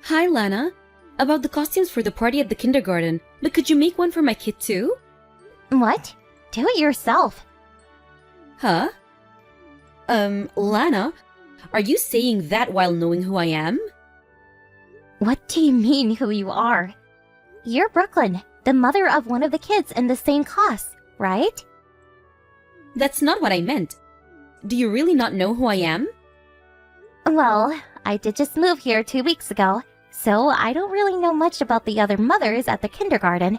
Hi, Lana. About the costumes for the party at the kindergarten, but could you make one for my kid too? What? Do it yourself. Huh? Lana, are you saying that while knowing who I am? What do you mean who you are? You're Brooklyn, the mother of one of the kids in the same class, right? That's not what I meant. Do you really not know who I am? Well, I did just move here 2 weeks ago, so I don't really know much about the other mothers at the kindergarten.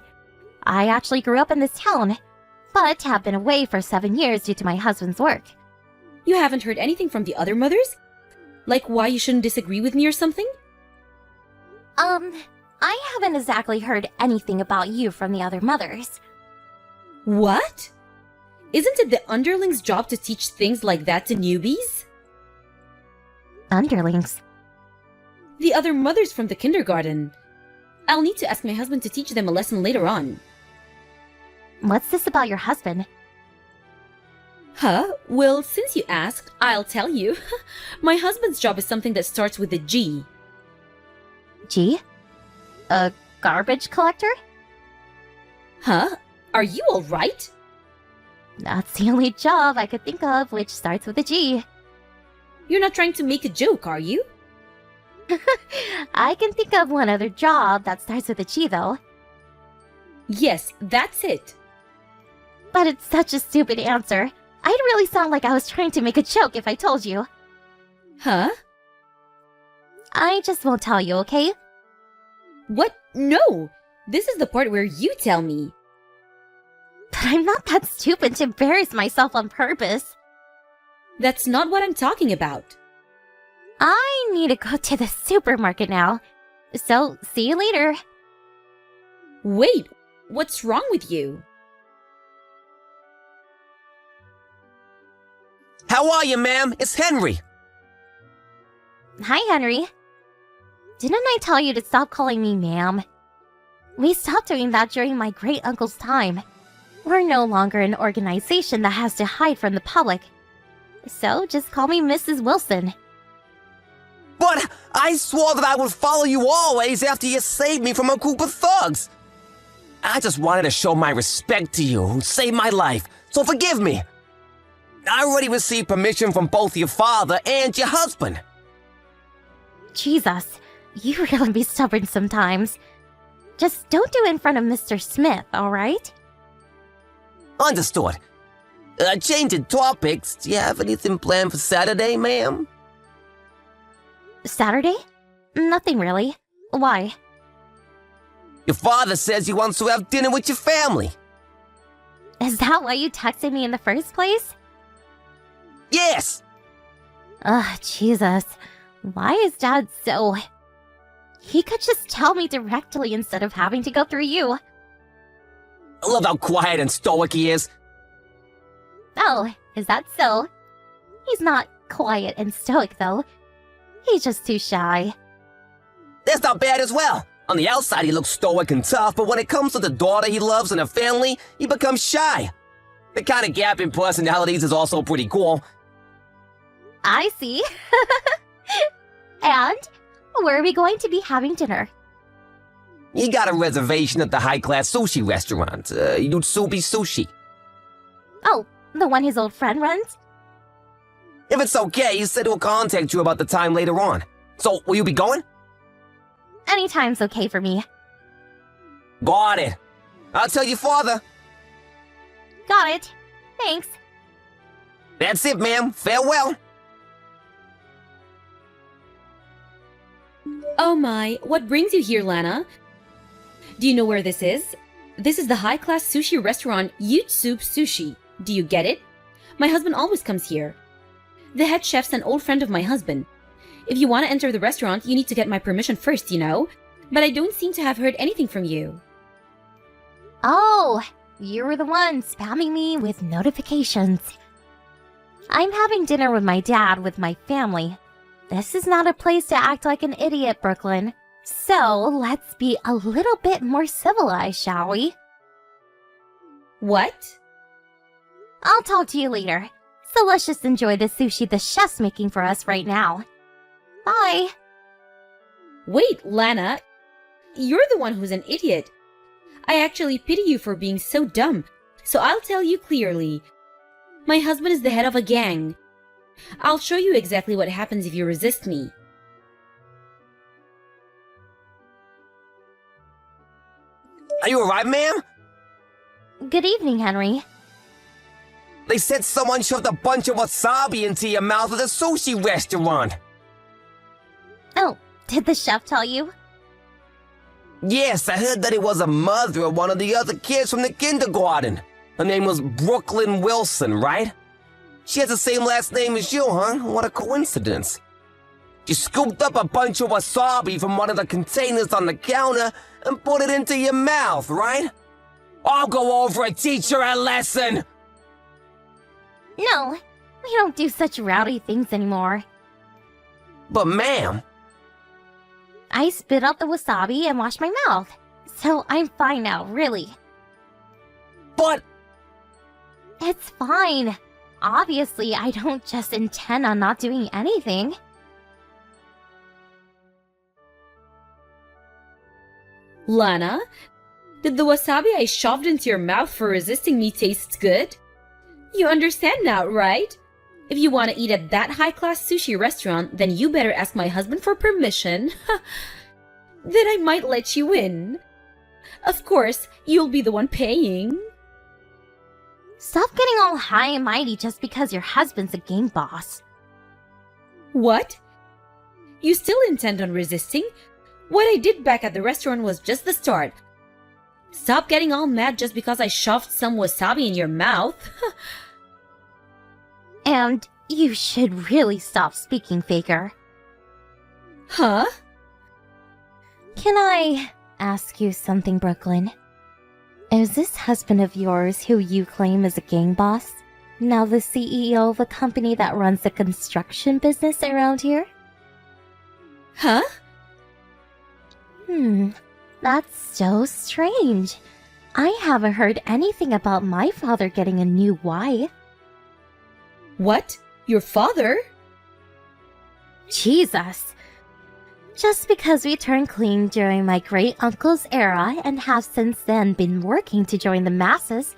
I actually grew up in this town, but have been away for 7 years due to my husband's work. You haven't heard anything from the other mothers? Like why you shouldn't disagree with me or something? I haven't exactly heard anything about you from the other mothers. What? Isn't it the underlings' job to teach things like that to newbies? Underlings? The other mothers from the kindergarten. I'll need to ask my husband to teach them a lesson later on. What's this about your husband? Huh? Well, since you asked, I'll tell you. My husband's job is something that starts with a G. G? A garbage collector? Huh? Are you alright? That's the only job I could think of which starts with a G. You're not trying to make a joke, are you? I can think of one other job that starts with a G, though. Yes, that's it. But it's such a stupid answer. I'd really sound like I was trying to make a joke if I told you. Huh? I just won't tell you, okay? What? No! This is the part where you tell me. But I'm not that stupid to embarrass myself on purpose. That's not what I'm talking about. I need to go to the supermarket now. So, see you later. Wait, what's wrong with you? How are you, ma'am? It's Henry. Hi, Henry. Didn't I tell you to stop calling me ma'am? We stopped doing that during my great-uncle's time. We're no longer an organization that has to hide from the public. So just call me Mrs. Wilson. But I swore that I would follow you always after you saved me from a group of thugs. I just wanted to show my respect to you who saved my life, so forgive me. I already received permission from both your father and your husband. Jesus, you really be stubborn sometimes. Just don't do it in front of Mr. Smith, alright? Understood. Changing topics, do you have anything planned for Saturday, ma'am? Saturday? Nothing really. Why? Your father says he wants to have dinner with your family. Is that why you texted me in the first place? Yes! Ugh, Jesus. Why is Dad so... He could just tell me directly instead of having to go through you. I love how quiet and stoic he is. Oh, is that so? He's not quiet and stoic, though. He's just too shy. That's not bad as well. On the outside, he looks stoic and tough, but when it comes to the daughter he loves and her family, he becomes shy. The kind of gap in personalities is also pretty cool. I see. And where are we going to be having dinner? He got a reservation at the high-class sushi restaurant, Yutsubi Sushi. Oh, the one his old friend runs? If it's okay, he said he'll contact you about the time later on. So, will you be going? Anytime's okay for me. Got it. I'll tell your father. Got it. Thanks. That's it, ma'am. Farewell. Oh my, what brings you here, Lana? Do you know where this is? This is the high-class sushi restaurant Yutsubi Sushi. Do you get it? My husband always comes here. The head chef's an old friend of my husband. If you want to enter the restaurant, you need to get my permission first, you know? But I don't seem to have heard anything from you. Oh, you were the one spamming me with notifications. I'm having dinner with my dad with my family. This is not a place to act like an idiot, Brooklyn. So let's be a little bit more civilized, shall we? What? I'll talk to you later. So let's just enjoy the sushi the chef's making for us right now. Bye! Wait, Lana, you're the one who's an idiot. I actually pity you for being so dumb, so I'll tell you clearly. My husband is the head of a gang. I'll show you exactly what happens if you resist me. Are you alright, ma'am? Good evening, Henry. They said someone shoved a bunch of wasabi into your mouth at a sushi restaurant. Oh, did the chef tell you? Yes, I heard that it was a mother of one of the other kids from the kindergarten. Her name was Brooklyn Wilson, right? She has the same last name as you, huh? What a coincidence. You scooped up a bunch of wasabi from one of the containers on the counter and put it into your mouth, right? I'll go over and teach her a lesson! No, we don't do such rowdy things anymore. But ma'am... I spit out the wasabi and washed my mouth. So I'm fine now, really. But... It's fine. Obviously, I don't just intend on not doing anything. Lana, did the wasabi I shoved into your mouth for resisting me taste good? You understand now, right? If you want to eat at that high-class sushi restaurant, then you better ask my husband for permission. Then I might let you in. Of course, you'll be the one paying. Stop getting all high and mighty just because your husband's a gang boss. What? You still intend on resisting? What I did back at the restaurant was just the start. Stop getting all mad just because I shoved some wasabi in your mouth. And you should really stop speaking, Faker. Huh? Can I ask you something, Brooklyn? Is this husband of yours who you claim is a gang boss now the CEO of a company that runs the construction business around here? Huh? That's so strange. I haven't heard anything about my father getting a new wife. What? Your father? Jesus. Just because we turned clean during my great-uncle's era and have since then been working to join the masses,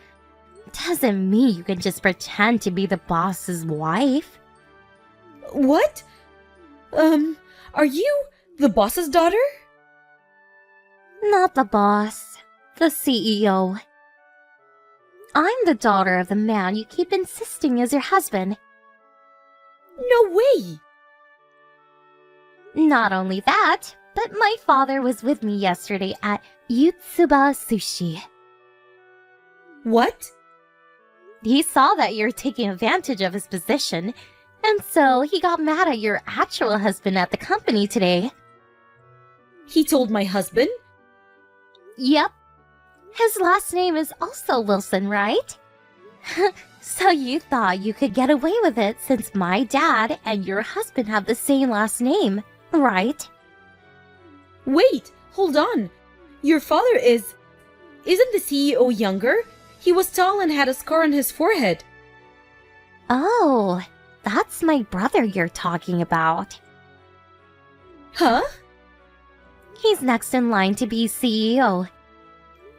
doesn't mean you can just pretend to be the boss's wife. What? Are you the boss's daughter? Not the boss, the CEO. I'm the daughter of the man you keep insisting is your husband. No way! Not only that, but my father was with me yesterday at Yutsuba Sushi. What? He saw that you're taking advantage of his position, and so he got mad at your actual husband at the company today. He told my husband? Yep. His last name is also Wilson, right? So you thought you could get away with it since my dad and your husband have the same last name, right? Wait, hold on. Your father isn't the CEO younger? He was tall and had a scar on his forehead. Oh, that's my brother you're talking about. Huh? He's next in line to be CEO.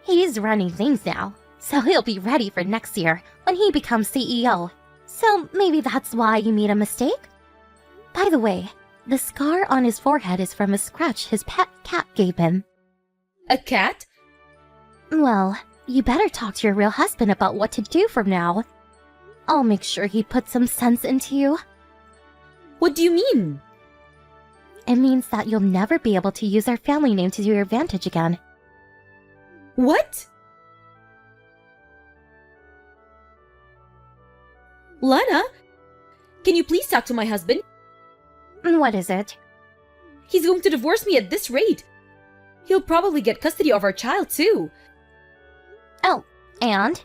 He's running things now, so he'll be ready for next year when he becomes CEO. So maybe that's why you made a mistake? By the way, the scar on his forehead is from a scratch his pet cat gave him. A cat? Well, you better talk to your real husband about what to do from now. I'll make sure he puts some sense into you. What do you mean? It means that you'll never be able to use our family name to your advantage again. What? Lana? Can you please talk to my husband? What is it? He's going to divorce me at this rate. He'll probably get custody of our child too. Oh, and?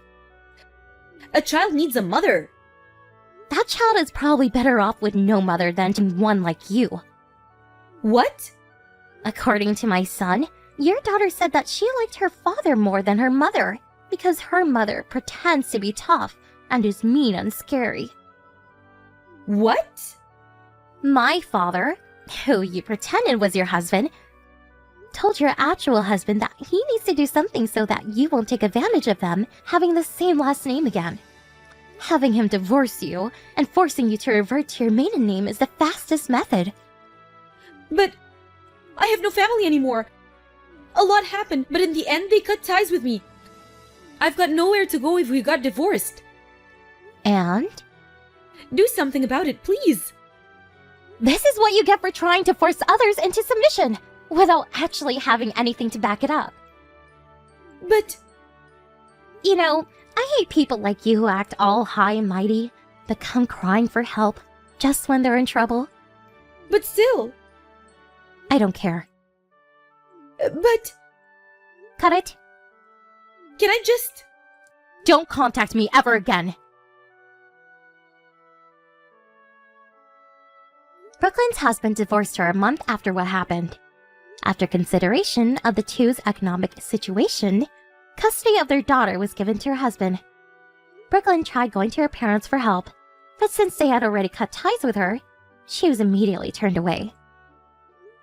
A child needs a mother. That child is probably better off with no mother than to one like you. What? According to my son, your daughter said that she liked her father more than her mother because her mother pretends to be tough and is mean and scary. What? My father, who you pretended was your husband, told your actual husband that he needs to do something so that you won't take advantage of them having the same last name again. Having him divorce you and forcing you to revert to your maiden name is the fastest method. But I have no family anymore. A lot happened, but in the end they cut ties with me. I've got nowhere to go if we got divorced. And? Do something about it, please. This is what you get for trying to force others into submission without actually having anything to back it up. But... You know, I hate people like you who act all high and mighty, but come crying for help just when they're in trouble. But still... I don't care. But... Cut it. Can I just... Don't contact me ever again. Brooklyn's husband divorced her a month after what happened. After consideration of the two's economic situation, custody of their daughter was given to her husband. Brooklyn tried going to her parents for help, but since they had already cut ties with her, she was immediately turned away.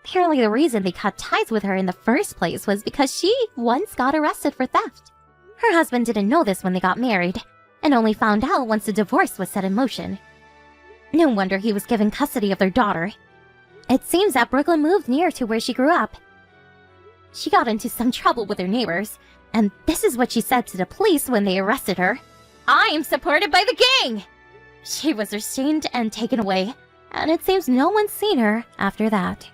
Apparently the reason they cut ties with her in the first place was because she once got arrested for theft. Her husband didn't know this when they got married, and only found out once the divorce was set in motion. No wonder he was given custody of their daughter. It seems that Brooklyn moved near to where she grew up. She got into some trouble with her neighbors, and this is what she said to the police when they arrested her. "I am supported by the gang!" She was restrained and taken away, and it seems no one's seen her after that.